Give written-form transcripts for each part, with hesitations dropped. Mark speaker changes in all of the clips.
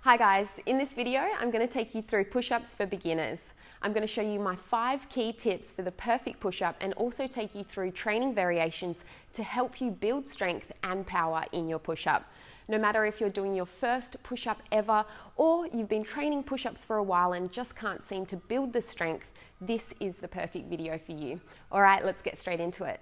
Speaker 1: Hi guys, in this video I'm going to take you through push-ups for beginners. I'm going to show you my 5 key tips for the perfect push-up and also take you through training variations to help you build strength and power in your push-up. No matter if you're doing your first push-up ever or you've been training push-ups for a while and just can't seem to build the strength, this is the perfect video for you. Alright, let's get straight into it.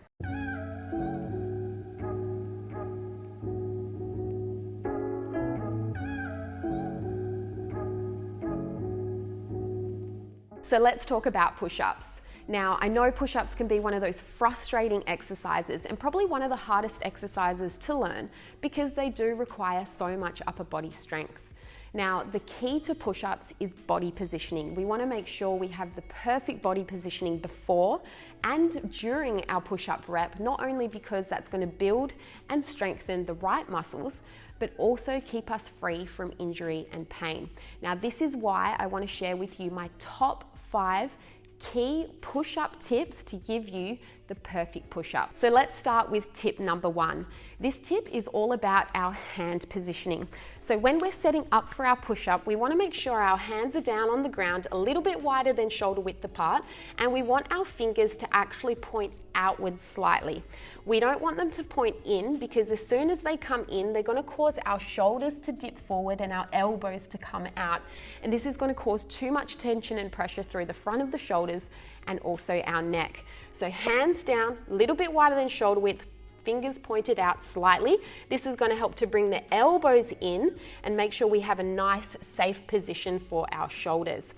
Speaker 1: So let's talk about push-ups. Now, I know push-ups can be one of those frustrating exercises and probably one of the hardest exercises to learn because they do require so much upper body strength. Now, the key to push-ups is body positioning. We want to make sure we have the perfect body positioning before and during our push-up rep, not only because that's going to build and strengthen the right muscles, but also keep us free from injury and pain. Now, this is why I want to share with you my top 5 key push-up tips to give you the perfect push-up. So let's start with tip number 1. This tip is all about our hand positioning. So when we're setting up for our push-up, we want to make sure our hands are down on the ground a little bit wider than shoulder width apart, and we want our fingers to actually point outwards slightly. We don't want them to point in because as soon as they come in, they're going to cause our shoulders to dip forward and our elbows to come out. And this is going to cause too much tension and pressure through the front of the shoulders and also our neck. So hands down, a little bit wider than shoulder width, fingers pointed out slightly. This is going to help to bring the elbows in and make sure we have a nice, safe position for our shoulders.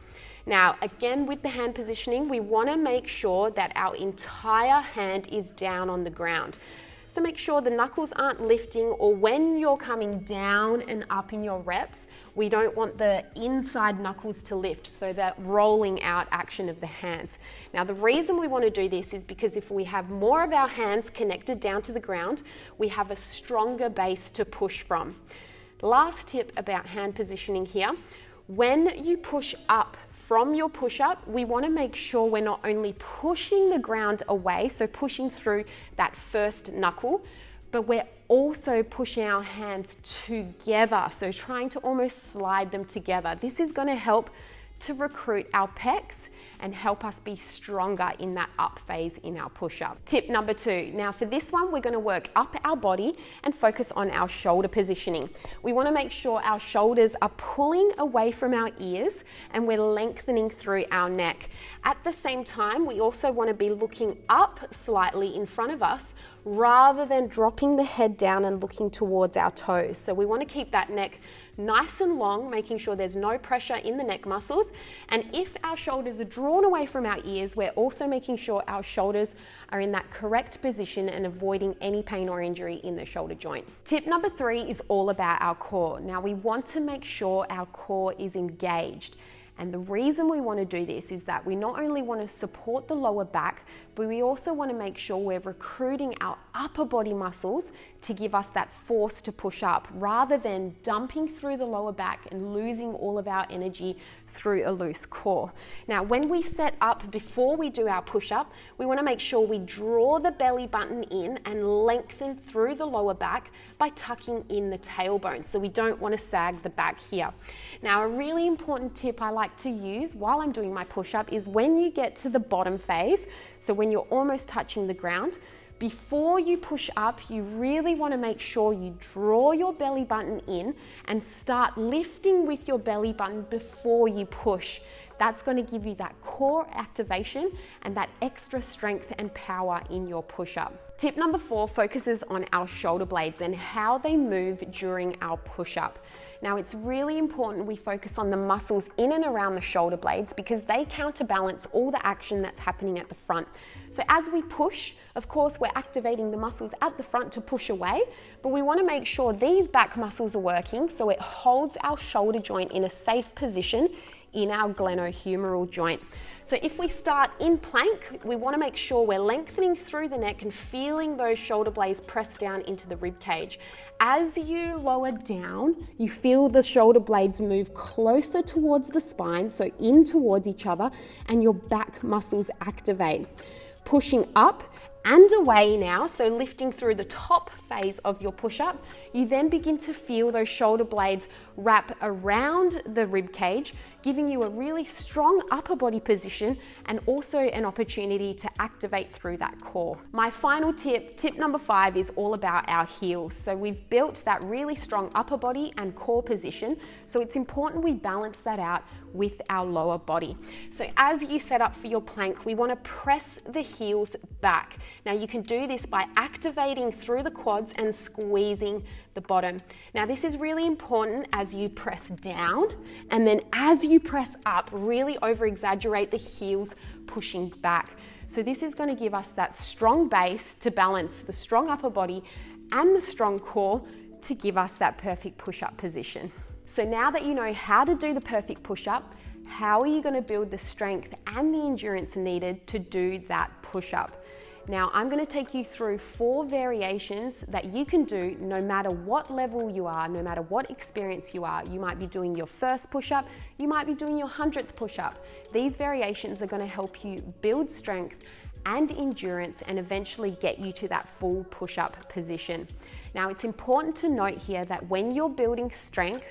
Speaker 1: Now, again, with the hand positioning, we want to make sure that our entire hand is down on the ground. So make sure the knuckles aren't lifting, or when you're coming down and up in your reps, we don't want the inside knuckles to lift, so that rolling out action of the hands. Now, the reason we want to do this is because if we have more of our hands connected down to the ground, we have a stronger base to push from. Last tip about hand positioning here, when you push up from your push-up, we want to make sure we're not only pushing the ground away, so pushing through that first knuckle, but we're also pushing our hands together, so trying to almost slide them together. This is going to help to recruit our pecs and help us be stronger in that up phase in our push-up. Tip number 2. Now for this one, we're going to work up our body and focus on our shoulder positioning. We want to make sure our shoulders are pulling away from our ears and we're lengthening through our neck. At the same time, we also want to be looking up slightly in front of us rather than dropping the head down and looking towards our toes. So we want to keep that neck nice and long, making sure there's no pressure in the neck muscles. And if our shoulders are drawn away from our ears, we're also making sure our shoulders are in that correct position and avoiding any pain or injury in the shoulder joint. Tip number 3 is all about our core. Now we want to make sure our core is engaged. And the reason we want to do this is that we not only want to support the lower back, but we also want to make sure we're recruiting our upper body muscles to give us that force to push up, rather than dumping through the lower back and losing all of our energy through a loose core. Now, when we set up before we do our push-up, we want to make sure we draw the belly button in and lengthen through the lower back by tucking in the tailbone. So we don't want to sag the back here. Now, a really important tip I like to use while I'm doing my push-up is when you get to the bottom phase, so when you're almost touching the ground, before you push up, you really want to make sure you draw your belly button in and start lifting with your belly button before you push. That's going to give you that core activation and that extra strength and power in your push-up. Tip number 4 focuses on our shoulder blades and how they move during our push-up. Now, it's really important we focus on the muscles in and around the shoulder blades because they counterbalance all the action that's happening at the front. So as we push, of course, we're activating the muscles at the front to push away, but we want to make sure these back muscles are working so it holds our shoulder joint in a safe position in our glenohumeral joint. So if we start in plank, we want to make sure we're lengthening through the neck and feeling those shoulder blades press down into the rib cage. As you lower down, you feel the shoulder blades move closer towards the spine, so in towards each other, and your back muscles activate. Pushing up and away now, so lifting through the top phase of your push-up, you then begin to feel those shoulder blades wrap around the rib cage, giving you a really strong upper body position and also an opportunity to activate through that core. My final tip number 5, is all about our heels. So we've built that really strong upper body and core position, so it's important we balance that out with our lower body. So as you set up for your plank, we want to press the heels back. Now you can do this by activating through the quads and squeezing the bottom. Now this is really important as you press down, and then as you press up, really over exaggerate the heels pushing back. So this is going to give us that strong base to balance the strong upper body and the strong core to give us that perfect push-up position. So now that you know how to do the perfect push-up, how are you going to build the strength and the endurance needed to do that push-up? Now I'm going to take you through 4 variations that you can do no matter what level you are, no matter what experience you are. You might be doing your first push-up, you might be doing your 100th push-up. These variations are going to help you build strength and endurance and eventually get you to that full push-up position. Now it's important to note here that when you're building strength,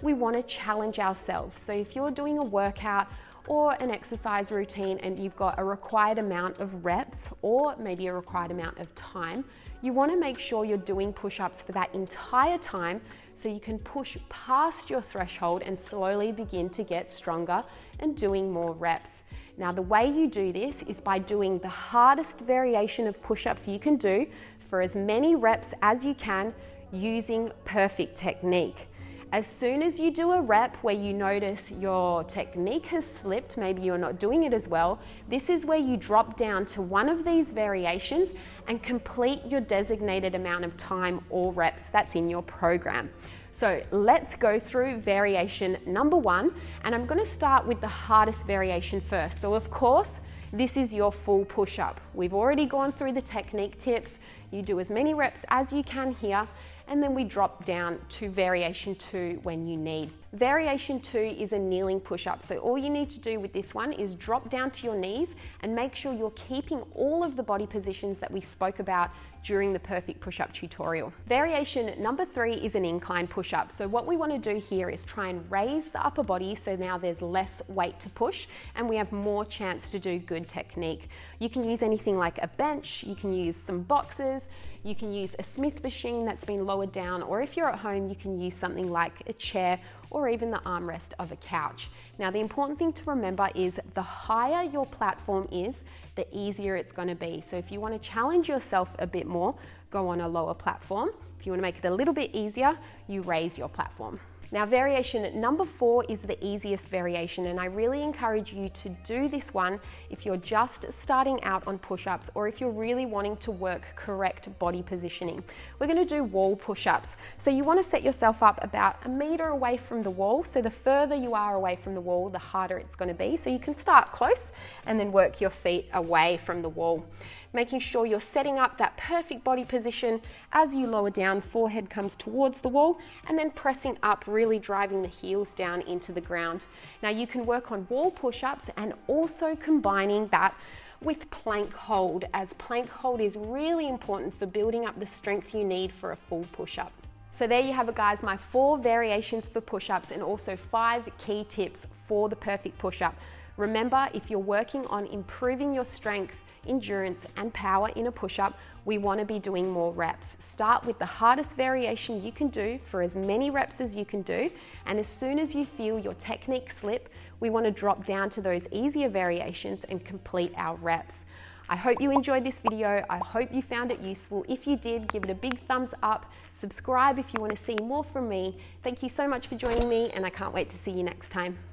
Speaker 1: we want to challenge ourselves. So if you're doing a workout or an exercise routine and you've got a required amount of reps or maybe a required amount of time, you want to make sure you're doing push-ups for that entire time so you can push past your threshold and slowly begin to get stronger and doing more reps. Now the way you do this is by doing the hardest variation of push-ups you can do for as many reps as you can using perfect technique. As soon as you do a rep where you notice your technique has slipped, maybe you're not doing it as well, this is where you drop down to one of these variations and complete your designated amount of time or reps that's in your program. So let's go through variation number 1, and I'm going to start with the hardest variation first. So of course, this is your full push-up. We've already gone through the technique tips. You do as many reps as you can here, and then we drop down to variation 2 when you need. Variation 2 is a kneeling push-up. So all you need to do with this one is drop down to your knees and make sure you're keeping all of the body positions that we spoke about during the perfect push-up tutorial. Variation number 3 is an incline push-up. So what we want to do here is try and raise the upper body so now there's less weight to push and we have more chance to do good technique. You can use anything like a bench, you can use some boxes, you can use a Smith machine that's been lowered down, or if you're at home, you can use something like a chair or even the armrest of a couch. Now, the important thing to remember is the higher your platform is, the easier it's going to be. So if you want to challenge yourself a bit more, go on a lower platform. If you want to make it a little bit easier, you raise your platform. Now, variation number 4 is the easiest variation, and I really encourage you to do this one if you're just starting out on push-ups or if you're really wanting to work correct body positioning. We're going to do wall push-ups. So you want to set yourself up about 1 meter away from the wall. So the further you are away from the wall, the harder it's going to be. So you can start close and then work your feet away from the wall. Making sure you're setting up that perfect body position as you lower down, forehead comes towards the wall, and then pressing up, really driving the heels down into the ground. Now you can work on wall push-ups and also combining that with plank hold, as plank hold is really important for building up the strength you need for a full push-up. So there you have it, guys, my 4 variations for push-ups and also 5 key tips for the perfect push-up. Remember, if you're working on improving your strength, endurance and power in a push-up, we want to be doing more reps. Start with the hardest variation you can do for as many reps as you can do, and as soon as you feel your technique slip, we want to drop down to those easier variations and complete our reps. I hope you enjoyed this video. I hope you found it useful. If you did, give it a big thumbs up. Subscribe if you want to see more from me. Thank you so much for joining me, and I can't wait to see you next time.